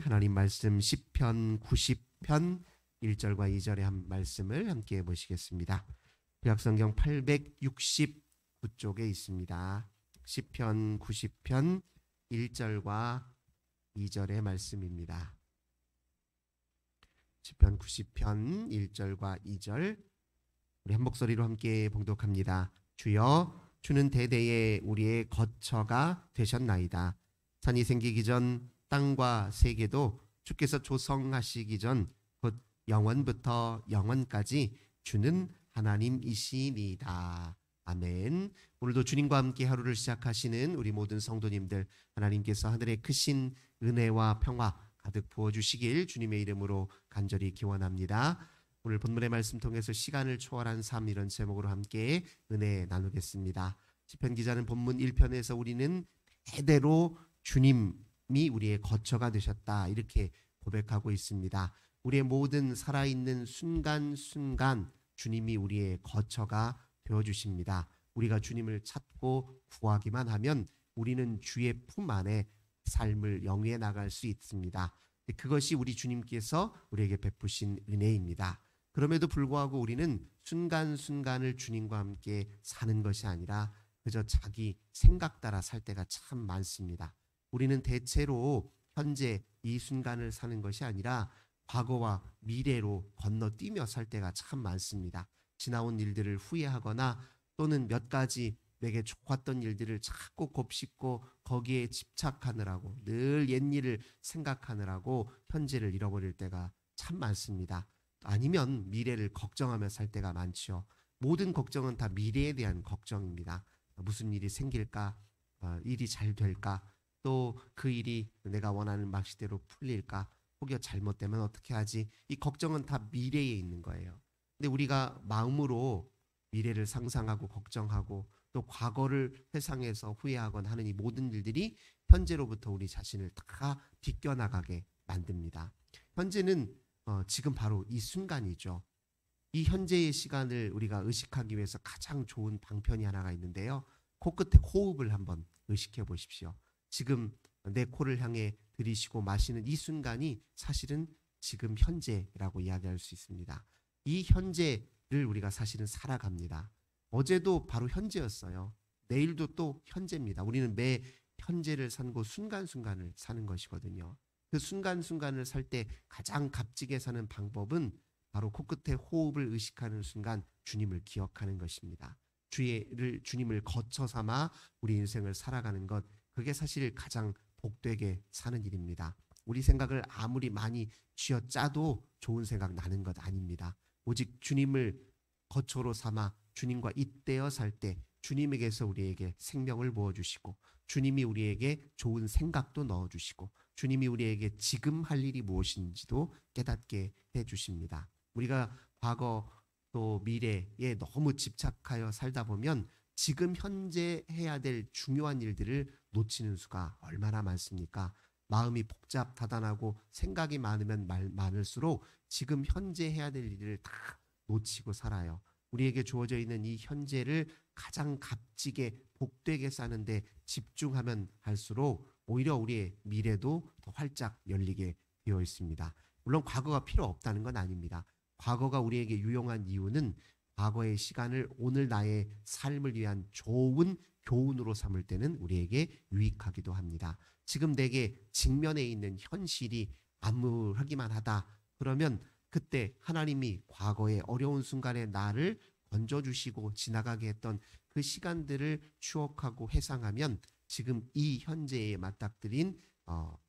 하나님 말씀 시편 90편 1절과 2절의 한 말씀을 함께 보시겠습니다. 구약성경 869쪽에 있습니다. 시편 90편 1절과 2절의 말씀입니다. 시편 90편 1절과 2절 우리 한 목소리로 함께 봉독합니다. 주여, 주는 대대에 우리의 거처가 되셨나이다. 산이 생기기 전 땅과 세계도 주께서 조성하시기 전 곧 영원부터 영원까지 주는 하나님이시니이다. 아멘. 오늘도 주님과 함께 하루를 시작하시는 우리 모든 성도님들, 하나님께서 하늘의 크신 은혜와 평화 가득 부어주시길 주님의 이름으로 간절히 기원합니다. 오늘 본문의 말씀 통해서 시간을 초월한 삶, 이런 제목으로 함께 은혜 나누겠습니다. 시편 기자는 본문 1편에서 우리는 대대로 주님이 우리의 거처가 되셨다, 이렇게 고백하고 있습니다. 우리의 모든 살아있는 순간순간 주님이 우리의 거처가 되어주십니다. 우리가 주님을 찾고 구하기만 하면 우리는 주의 품 안에 삶을 영위해 나갈 수 있습니다. 그것이 우리 주님께서 우리에게 베푸신 은혜입니다. 그럼에도 불구하고 우리는 순간순간을 주님과 함께 사는 것이 아니라 그저 자기 생각 따라 살 때가 참 많습니다. 우리는 대체로 현재 이 순간을 사는 것이 아니라 과거와 미래로 건너뛰며 살 때가 참 많습니다. 지나온 일들을 후회하거나 또는 몇 가지 내게 좋았던 일들을 자꾸 곱씹고 거기에 집착하느라고, 늘 옛일을 생각하느라고 현재를 잃어버릴 때가 참 많습니다. 아니면 미래를 걱정하며 살 때가 많죠. 모든 걱정은 다 미래에 대한 걱정입니다. 무슨 일이 생길까? 일이 잘 될까? 또 그 일이 내가 원하는 방식대로 풀릴까? 혹여 잘못되면 어떻게 하지? 이 걱정은 다 미래에 있는 거예요. 근데 우리가 마음으로 미래를 상상하고 걱정하고 또 과거를 회상해서 후회하거나 하는 이 모든 일들이 현재로부터 우리 자신을 다 비껴나가게 만듭니다. 현재는 지금 바로 이 순간이죠. 이 현재의 시간을 우리가 의식하기 위해서 가장 좋은 방편이 하나가 있는데요. 코끝에 호흡을 한번 의식해 보십시오. 지금 내 코를 향해 들이쉬고 마시는 이 순간이 사실은 지금 현재라고 이야기할 수 있습니다. 이 현재를 우리가 사실은 살아갑니다. 어제도 바로 현재였어요. 내일도 또 현재입니다. 우리는 매 현재를 살고 순간순간을 사는 것이거든요. 그 순간순간을 살 때 가장 값지게 사는 방법은 바로 코끝에 호흡을 의식하는 순간 주님을 기억하는 것입니다. 주님을 거처 삼아 우리 인생을 살아가는 것, 그게 사실 가장 복되게 사는 일입니다. 우리 생각을 아무리 많이 쥐어짜도 좋은 생각 나는 것 아닙니다. 오직 주님을 거처로 삼아 주님과 잇대어 살 때 주님에게서 우리에게 생명을 부어주시고, 주님이 우리에게 좋은 생각도 넣어주시고, 주님이 우리에게 지금 할 일이 무엇인지도 깨닫게 해주십니다. 우리가 과거 또 미래에 너무 집착하여 살다 보면 지금 현재 해야 될 중요한 일들을 놓치는 수가 얼마나 많습니까? 마음이 복잡다단하고 생각이 많으면 많을수록 지금 현재 해야 될 일을 다 놓치고 살아요. 우리에게 주어져 있는 이 현재를 가장 값지게 복되게 사는데 집중하면 할수록 오히려 우리의 미래도 더 활짝 열리게 되어 있습니다. 물론 과거가 필요 없다는 건 아닙니다. 과거가 우리에게 유용한 이유는 과거의 시간을 오늘 나의 삶을 위한 좋은 교훈으로 삼을 때는 우리에게 유익하기도 합니다. 지금 내게 직면에 있는 현실이 암울하기만 하다, 그러면 그때 하나님이 과거의 어려운 순간에 나를 건져주시고 지나가게 했던 그 시간들을 추억하고 회상하면 지금 이 현재에 맞닥뜨린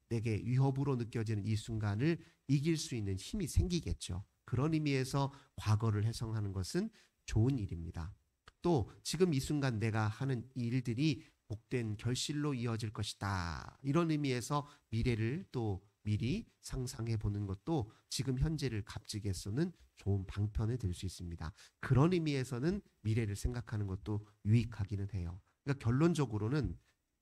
내게 위협으로 느껴지는 이 순간을 이길 수 있는 힘이 생기겠죠. 그런 의미에서 과거를 회상하는 것은 좋은 일입니다. 또 지금 이 순간 내가 하는 일들이 복된 결실로 이어질 것이다, 이런 의미에서 미래를 또 미리 상상해 보는 것도 지금 현재를 값지게 쓰는 좋은 방편이 될 수 있습니다. 그런 의미에서는 미래를 생각하는 것도 유익하기는 해요. 그러니까 결론적으로는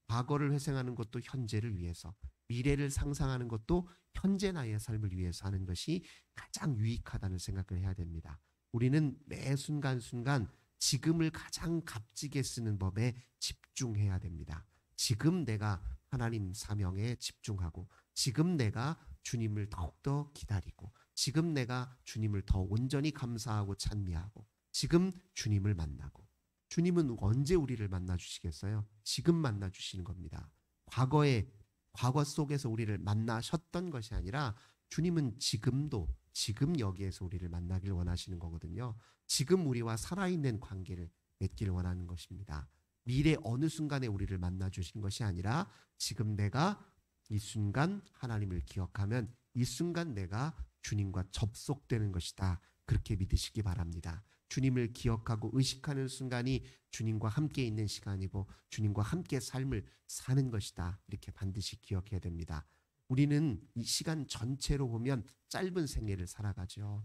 과거를 회상하는 것도 현재를 위해서, 미래를 상상하는 것도 현재 나의 삶을 위해서 하는 것이 가장 유익하다는 생각을 해야 됩니다. 우리는 매 순간순간 지금을 가장 값지게 쓰는 법에 집중해야 됩니다. 지금 내가 하나님 사명에 집중하고, 지금 내가 주님을 더욱더 기다리고, 지금 내가 주님을 더 온전히 감사하고 찬미하고, 지금 주님을 만나고. 주님은 언제 우리를 만나 주시겠어요? 지금 만나 주시는 겁니다. 과거 속에서 우리를 만나셨던 것이 아니라 주님은 지금도, 지금 여기에서 우리를 만나길 원하시는 거거든요. 지금 우리와 살아있는 관계를 맺길 원하는 것입니다. 미래 어느 순간에 우리를 만나 주신 것이 아니라 지금 내가 이 순간 하나님을 기억하면 이 순간 내가 주님과 접속되는 것이다. 그렇게 믿으시기 바랍니다. 주님을 기억하고 의식하는 순간이 주님과 함께 있는 시간이고 주님과 함께 삶을 사는 것이다. 이렇게 반드시 기억해야 됩니다. 우리는 이 시간 전체로 보면 짧은 생애를 살아가죠.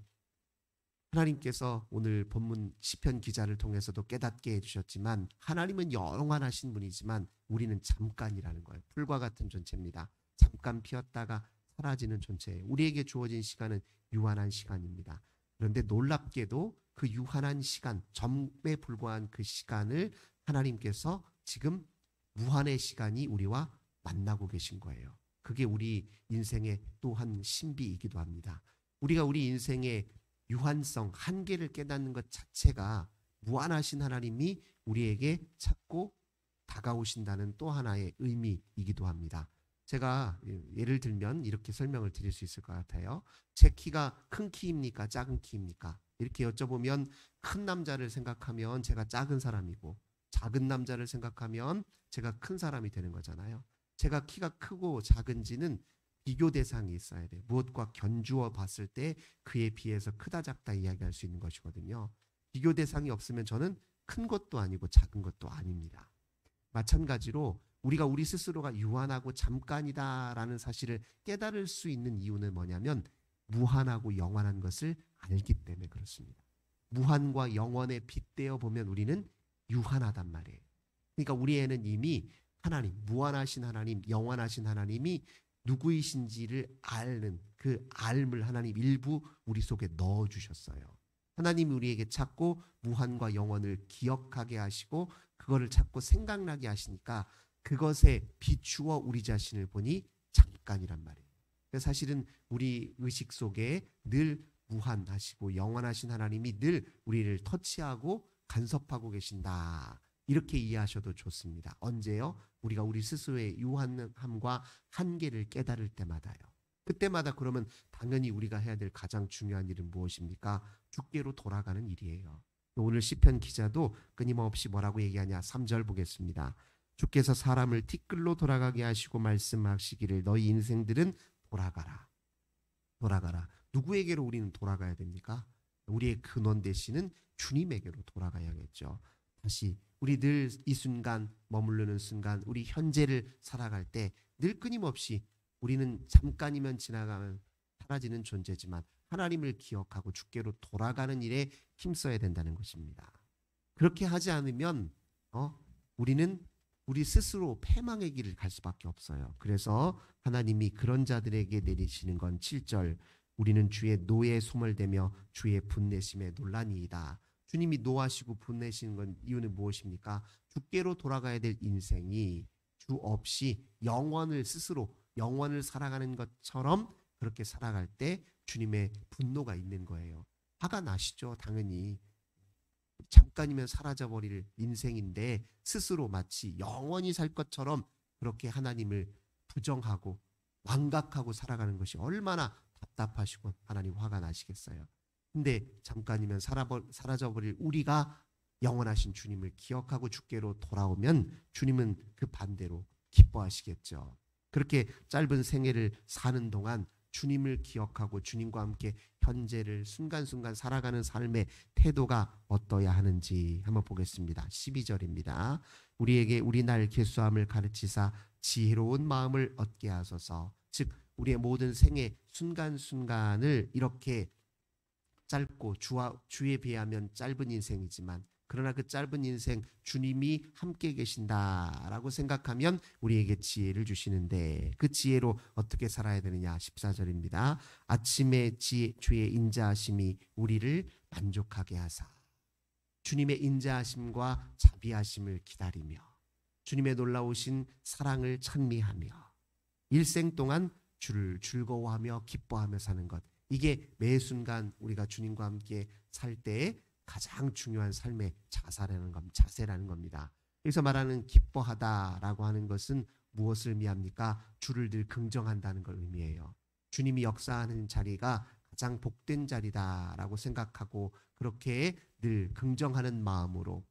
하나님께서 오늘 본문 시편 기자를 통해서도 깨닫게 해주셨지만 하나님은 영원하신 분이지만 우리는 잠깐이라는 거예요. 풀과 같은 존재입니다. 잠깐 피었다가 사라지는 존재예요. 우리에게 주어진 시간은 유한한 시간입니다. 그런데 놀랍게도 그 유한한 시간, 점에 불과한 그 시간을 하나님께서 지금 무한의 시간이 우리와 만나고 계신 거예요. 그게 우리 인생의 또 한 신비이기도 합니다. 우리가 우리 인생의 유한성, 한계를 깨닫는 것 자체가 무한하신 하나님이 우리에게 찾고 다가오신다는 또 하나의 의미이기도 합니다. 제가 예를 들면 이렇게 설명을 드릴 수 있을 것 같아요. 제 키가 큰 키입니까? 작은 키입니까? 이렇게 여쭤보면 큰 남자를 생각하면 제가 작은 사람이고 작은 남자를 생각하면 제가 큰 사람이 되는 거잖아요. 제가 키가 크고 작은지는 비교 대상이 있어야 돼요. 무엇과 견주어 봤을 때 그에 비해서 크다 작다 이야기할 수 있는 것이거든요. 비교 대상이 없으면 저는 큰 것도 아니고 작은 것도 아닙니다. 마찬가지로 우리가 우리 스스로가 유한하고 잠깐이다라는 사실을 깨달을 수 있는 이유는 뭐냐면 무한하고 영원한 것을 알기 때문에 그렇습니다. 무한과 영원에 빗대어 보면 우리는 유한하단 말이에요. 그러니까 우리에는 이미 하나님, 무한하신 하나님, 영원하신 하나님이 누구이신지를 아는 그 알을 하나님 일부 우리 속에 넣어주셨어요. 하나님이 우리에게 찾고 무한과 영원을 기억하게 하시고 그거를 찾고 생각나게 하시니까 그것에 비추어 우리 자신을 보니 잠깐이란 말이에요. 사실은 우리 의식 속에 늘 무한하시고 영원하신 하나님이 늘 우리를 터치하고 간섭하고 계신다. 이렇게 이해하셔도 좋습니다. 언제요? 우리가 우리 스스로의 유한함과 한계를 깨달을 때마다요. 그때마다 그러면 당연히 우리가 해야 될 가장 중요한 일은 무엇입니까? 주께로 돌아가는 일이에요. 오늘 시편 기자도 끊임없이 뭐라고 얘기하냐? 3절 보겠습니다. 주께서 사람을 티끌로 돌아가게 하시고 말씀하시기를 너희 인생들은 돌아가라. 돌아가라. 누구에게로 우리는 돌아가야 됩니까? 우리의 근원 되시는 주님에게로 돌아가야겠죠. 다시 우리 늘 이 순간 머무르는 순간 우리 현재를 살아갈 때 늘 끊임없이 우리는 잠깐이면 지나가면 사라지는 존재지만 하나님을 기억하고 주께로 돌아가는 일에 힘써야 된다는 것입니다. 그렇게 하지 않으면 우리는 우리 스스로 패망의 길을 갈 수밖에 없어요. 그래서 하나님이 그런 자들에게 내리시는 건 7절 우리는 주의 노에 소멸되며 주의 분내심에 놀라니이다. 주님이 노하시고 분내시는 건 이유는 무엇입니까? 주께로 돌아가야 될 인생이 주 없이 영원을 스스로 영원을 살아가는 것처럼 그렇게 살아갈 때 주님의 분노가 있는 거예요. 화가 나시죠. 당연히. 잠깐이면 사라져버릴 인생인데 스스로 마치 영원히 살 것처럼 그렇게 하나님을 부정하고 완각하고 살아가는 것이 얼마나 답답하시고 하나님 화가 나시겠어요. 근데 잠깐이면 사라져버릴 우리가 영원하신 주님을 기억하고 주께로 돌아오면 주님은 그 반대로 기뻐하시겠죠. 그렇게 짧은 생애를 사는 동안 주님을 기억하고 주님과 함께 현재를 순간순간 살아가는 삶의 태도가 어떠야 하는지 한번 보겠습니다. 12절입니다. 우리에게 우리 날 계수함을 가르치사 지혜로운 마음을 얻게 하소서. 즉 우리의 모든 생애 순간순간을 이렇게 짧고 주에 비하면 짧은 인생이지만 그러나 그 짧은 인생 주님이 함께 계신다라고 생각하면 우리에게 지혜를 주시는데 그 지혜로 어떻게 살아야 되느냐 14절입니다. 아침에 주의 인자하심이 우리를 만족하게 하사. 주님의 인자하심과 자비하심을 기다리며 주님의 놀라우신 사랑을 찬미하며 일생 동안 주를 즐거워하며 기뻐하며 사는 것. 이게 매 순간 우리가 주님과 함께 살 때에 가장 중요한 삶의 자세라는 겁니다. 여기서 말하는 기뻐하다라고 하는 것은 무엇을 의미합니까? 주를 늘 긍정한다는 걸 의미해요. 주님이 역사하는 자리가 가장 복된 자리다라고 생각하고 그렇게 늘 긍정하는 마음으로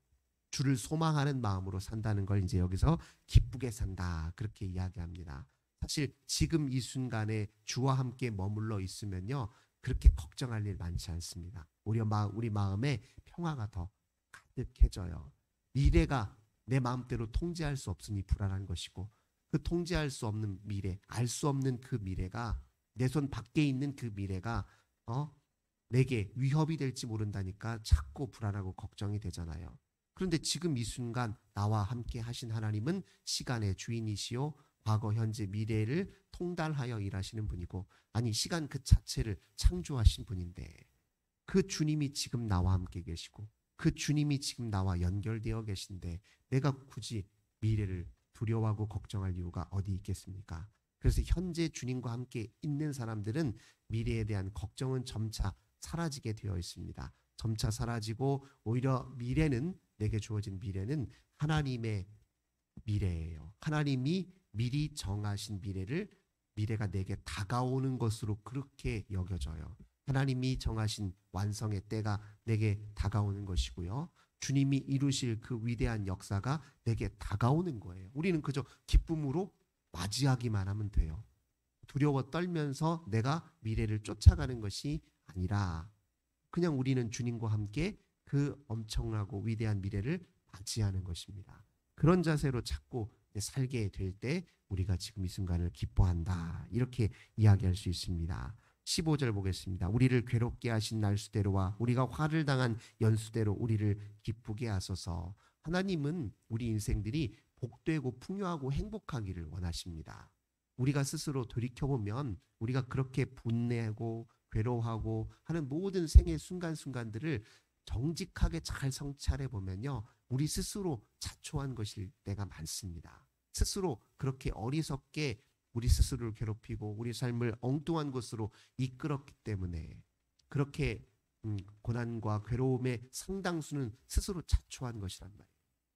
주를 소망하는 마음으로 산다는 걸 이제 여기서 기쁘게 산다 그렇게 이야기합니다. 사실 지금 이 순간에 주와 함께 머물러 있으면요 그렇게 걱정할 일 많지 않습니다. 오히려 우리 마음에 평화가 더 가득해져요. 미래가 내 마음대로 통제할 수 없으니 불안한 것이고 그 통제할 수 없는 미래, 알 수 없는 그 미래가 내 손 밖에 있는 그 미래가 내게 위협이 될지 모른다니까 자꾸 불안하고 걱정이 되잖아요. 그런데 지금 이 순간 나와 함께 하신 하나님은 시간의 주인이시요 과거, 현재, 미래를 통달하여 일하시는 분이고 아니 시간 그 자체를 창조하신 분인데 그 주님이 지금 나와 함께 계시고 그 주님이 지금 나와 연결되어 계신데 내가 굳이 미래를 두려워하고 걱정할 이유가 어디 있겠습니까? 그래서 현재 주님과 함께 있는 사람들은 미래에 대한 걱정은 점차 사라지게 되어 있습니다. 점차 사라지고 오히려 내게 주어진 미래는 하나님의 미래예요. 하나님이 미리 정하신 미래가 내게 다가오는 것으로 그렇게 여겨져요. 하나님이 정하신 완성의 때가 내게 다가오는 것이고요. 주님이 이루실 그 위대한 역사가 내게 다가오는 거예요. 우리는 그저 기쁨으로 맞이하기만 하면 돼요. 두려워 떨면서 내가 미래를 쫓아가는 것이 아니라 그냥 우리는 주님과 함께 그 엄청나고 위대한 미래를 맞이하는 것입니다. 그런 자세로 자꾸 살게 될 때 우리가 지금 이 순간을 기뻐한다. 이렇게 이야기할 수 있습니다. 15절 보겠습니다. 우리를 괴롭게 하신 날수대로와 우리가 화를 당한 연수대로 우리를 기쁘게 하소서. 하나님은 우리 인생들이 복되고 풍요하고 행복하기를 원하십니다. 우리가 스스로 돌이켜보면 우리가 그렇게 분내고 괴로워하고 하는 모든 생의 순간순간들을 정직하게 잘 성찰해 보면요. 우리 스스로 자초한 것일 때가 많습니다. 스스로 그렇게 어리석게 우리 스스로를 괴롭히고 우리 삶을 엉뚱한 곳으로 이끌었기 때문에 그렇게 고난과 괴로움의 상당수는 스스로 자초한 것이란 말이에요.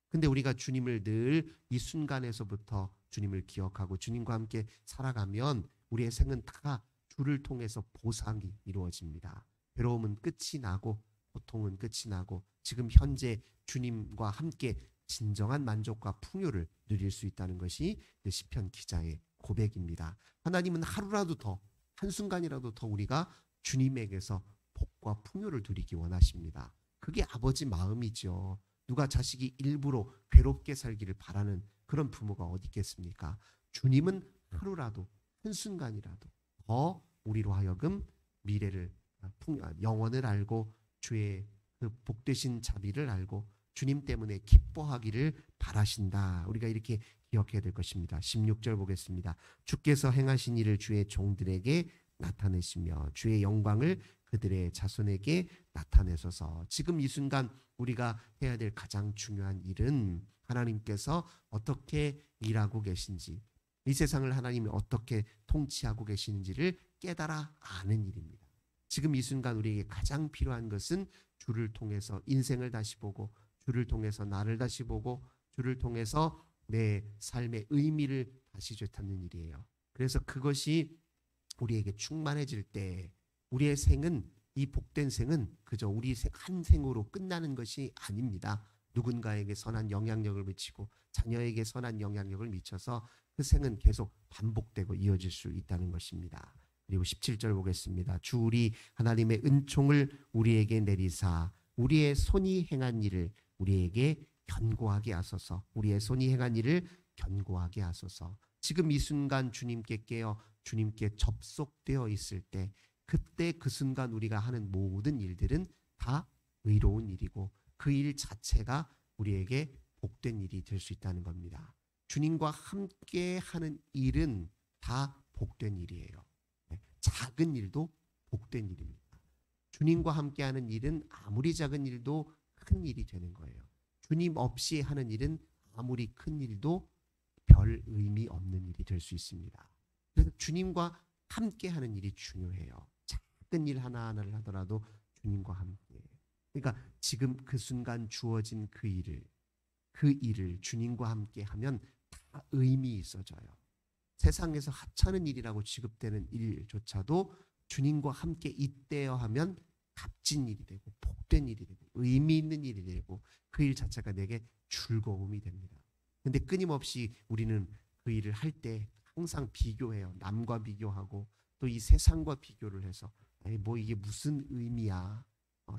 근데 우리가 주님을 늘 이 순간에서부터 주님을 기억하고 주님과 함께 살아가면 우리의 생은 다 주를 통해서 보상이 이루어집니다. 괴로움은 끝이 나고 고통은 끝이 나고 지금 현재 주님과 함께 진정한 만족과 풍요를 누릴 수 있다는 것이 시편 기자의 고백입니다. 하나님은 하루라도 더, 한순간이라도 더 우리가 주님에게서 복과 풍요를 누리기 원하십니다. 그게 아버지 마음이죠. 누가 자식이 일부러 괴롭게 살기를 바라는 그런 부모가 어디 있겠습니까? 주님은 하루라도, 한순간이라도 더 우리로 하여금 미래를, 영원을 알고 주의 그 복되신 자비를 알고 주님 때문에 기뻐하기를 바라신다. 우리가 이렇게 기억해야 될 것입니다. 16절 보겠습니다. 주께서 행하신 일을 주의 종들에게 나타내시며 주의 영광을 그들의 자손에게 나타내소서. 지금 이 순간 우리가 해야 될 가장 중요한 일은 하나님께서 어떻게 일하고 계신지, 이 세상을 하나님이 어떻게 통치하고 계시는지를 깨달아 아는 일입니다. 지금 이 순간 우리에게 가장 필요한 것은 주를 통해서 인생을 다시 보고 주를 통해서 나를 다시 보고 주를 통해서 내 삶의 의미를 다시 되찾는 일이에요. 그래서 그것이 우리에게 충만해질 때 우리의 생은, 이 복된 생은 그저 우리 한 생으로 끝나는 것이 아닙니다. 누군가에게 선한 영향력을 미치고 자녀에게 선한 영향력을 미쳐서 그 생은 계속 반복되고 이어질 수 있다는 것입니다. 그리고 17절 보겠습니다. 주 우리 하나님의 은총을 우리에게 내리사 우리의 손이 행한 일을 우리에게 견고하게 하소서. 우리의 손이 행한 일을 견고하게 하소서. 지금 이 순간 주님께 깨어 주님께 접속되어 있을 때 그때 그 순간 우리가 하는 모든 일들은 다 의로운 일이고 그 일 자체가 우리에게 복된 일이 될 수 있다는 겁니다. 주님과 함께 하는 일은 다 복된 일이에요. 작은 일도 복된 일입니다. 주님과 함께 하는 일은 아무리 작은 일도 큰 일이 되는 거예요. 주님 없이 하는 일은 아무리 큰 일도 별 의미 없는 일이 될 수 있습니다. 그래서 주님과 함께 하는 일이 중요해요. 작은 일 하나하나를 하더라도 주님과 함께. 그러니까 지금 그 순간 주어진 그 일을 주님과 함께 하면 다 의미 있어져요. 세상에서 하찮은 일이라고 취급되는 일조차도 주님과 함께 있대어 하면 값진 일이 되고 복된 일이 되고 의미 있는 일이 되고 그 일 자체가 내게 즐거움이 됩니다. 근데 끊임없이 우리는 그 일을 할 때 항상 비교해요. 남과 비교하고 또 이 세상과 비교를 해서 뭐 이게 무슨 의미야.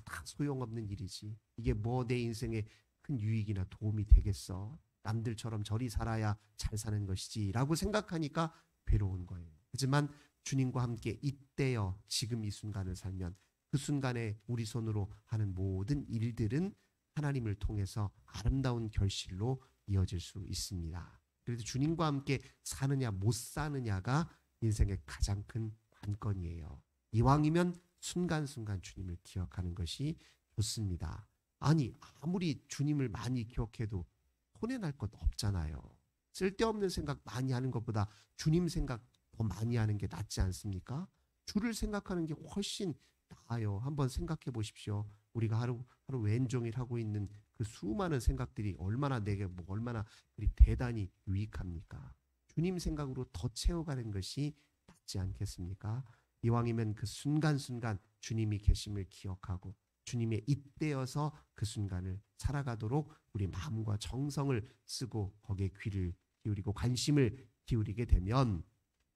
다 소용없는 일이지. 이게 뭐 내 인생에 큰 유익이나 도움이 되겠어. 남들처럼 저리 살아야 잘 사는 것이지 라고 생각하니까 괴로운 거예요. 하지만 주님과 함께 이때여 지금 이 순간을 살면 그 순간에 우리 손으로 하는 모든 일들은 하나님을 통해서 아름다운 결실로 이어질 수 있습니다. 그래서 주님과 함께 사느냐 못 사느냐가 인생의 가장 큰 관건이에요. 이왕이면 순간순간 주님을 기억하는 것이 좋습니다. 아니 아무리 주님을 많이 기억해도 손해날 것 없잖아요. 쓸데없는 생각 많이 하는 것보다 주님 생각 더 많이 하는 게 낫지 않습니까? 주를 생각하는 게 훨씬 나아요. 한번 생각해 보십시오. 우리가 하루 왼종일 하고 있는 그 수많은 생각들이 얼마나 내게 얼마나 대단히 유익합니까? 주님 생각으로 더 채워가는 것이 낫지 않겠습니까? 이왕이면 그 순간순간 주님이 계심을 기억하고 주님의 잇대어서 그 순간을 살아가도록 우리 마음과 정성을 쓰고 거기에 귀를 기울이고 관심을 기울이게 되면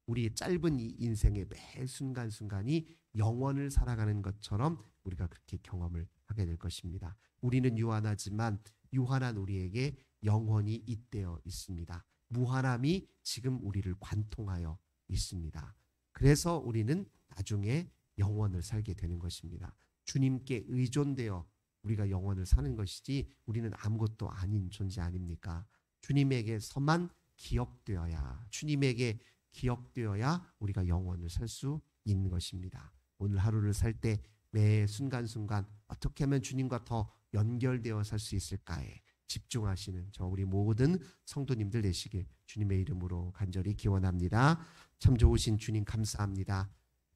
우리의 짧은 이 인생의 매 순간순간이 영원을 살아가는 것처럼 우리가 그렇게 경험을 하게 될 것입니다. 우리는 유한하지만 유한한 우리에게 영원이 잇대어 있습니다. 무한함이 지금 우리를 관통하여 있습니다. 그래서 우리는 나중에 영원을 살게 되는 것입니다. 주님께 의존되어 우리가 영원을 사는 것이지 우리는 아무것도 아닌 존재 아닙니까? 주님에게서만 기억되어야 주님에게 기억되어야 우리가 영원을 살 수 있는 것입니다. 오늘 하루를 살 때 매 순간순간 어떻게 하면 주님과 더 연결되어 살 수 있을까에 집중하시는 저 우리 모든 성도님들 되시길 주님의 이름으로 간절히 기원합니다. 참 좋으신 주님 감사합니다.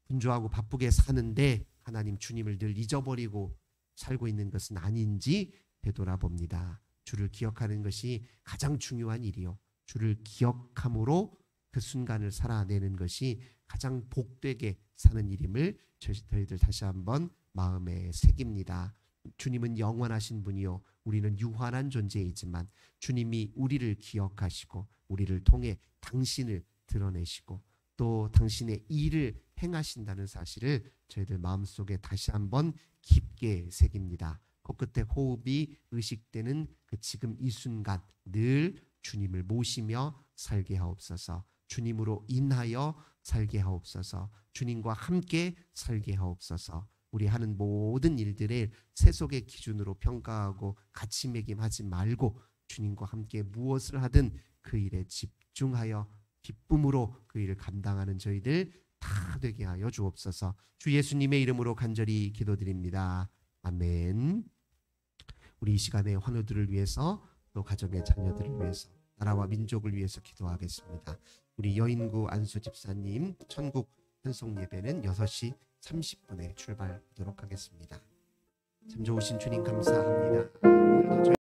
분주하고 바쁘게 사는데 하나님 주님을 늘 잊어버리고 살고 있는 것은 아닌지 되돌아봅니다. 주를 기억하는 것이 가장 중요한 일이요. 주를 기억함으로 그 순간을 살아내는 것이 가장 복되게 사는 일임을 저희들 다시 한번 마음에 새깁니다. 주님은 영원하신 분이요. 우리는 유한한 존재이지만 주님이 우리를 기억하시고 우리를 통해 당신을 드러내시고 또 당신의 일을 행하신다는 사실을 저희들 마음속에 다시 한번 깊게 새깁니다. 코끝에 호흡이 의식되는 그 지금 이 순간 늘 주님을 모시며 살게 하옵소서. 주님으로 인하여 살게 하옵소서. 주님과 함께 살게 하옵소서. 우리 하는 모든 일들을 세속의 기준으로 평가하고 가치매김하지 말고 주님과 함께 무엇을 하든 그 일에 집중하여 기쁨으로 그 일을 감당하는 저희들 다 되게 하여 주옵소서. 주 예수님의 이름으로 간절히 기도드립니다. 아멘. 우리 이 시간에 환우들을 위해서 또 가정의 자녀들을 위해서 나라와 민족을 위해서 기도하겠습니다. 우리 여인구 안수 집사님 천국 현송 예배는 6시 30분에 출발하도록 하겠습니다. 참 좋으신 주님 감사합니다. 오늘도